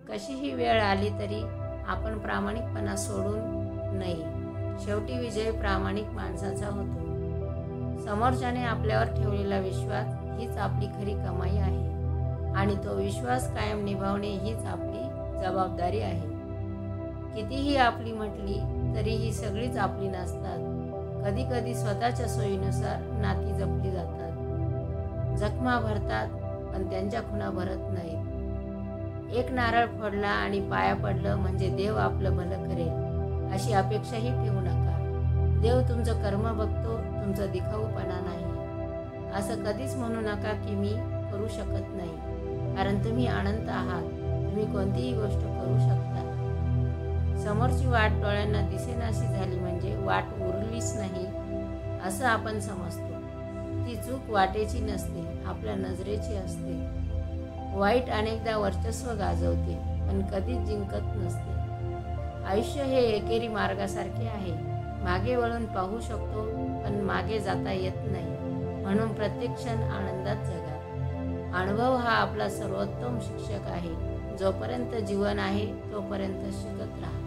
कशीही वेळ आली तरी आपण प्रामाणिकपणा सोडून नाही। शेवटी विजय प्रामाणिक माणसाचा होतो। समोरच्याने आपल्यावर ठेवलेला विश्वास हीच आपली खरी कमाई आहे आणि तो विश्वास कायम निभावणे हीच आपली जबाबदारी आहे। कितीही आपली म्हटली तरी ही सगळीच आपली नसतात। कधी कधी स्वतःच्या सोयीनुसार नाती जपली जातात, जखमा भरतात, पण त्यांच्या खुणा भरत नाहीत। एक नारळ फोडला आणि पाया पडलं म्हणजे देव आपलं भलं करेल अशी अपेक्षाही ठेवू नका। देव तुमचं कर्म बघतो, तुमचं दिखाऊपणा नाही। असं कधीच म्हणू नका की मी करू शकत नाही, कारण तुम्ही अनंत आहात, तुम्ही कोणतीही गोष्ट करू शकता। समोरची वाट डोळ्यांना दिसेनाशी झाली म्हणजे वाट उरलीच नाही असं आपण समजतो। ती चूक वाटेची नसते, आपल्या नजरेची असते। वाईट अनेकदा वर्चस्व गाजवते पण कधीच जिंकत नसते। आयुष्य हे एकेरी मार्गासारखे आहे, मागे वळून पाहू शकतो पण मागे जाता येत नाही। म्हणून प्रत्येक क्षण आनंदात जगा। अनुभव हा आपला सर्वोत्तम शिक्षक आहे। जोपर्यंत जीवन आहे तोपर्यंत शिकत राहा।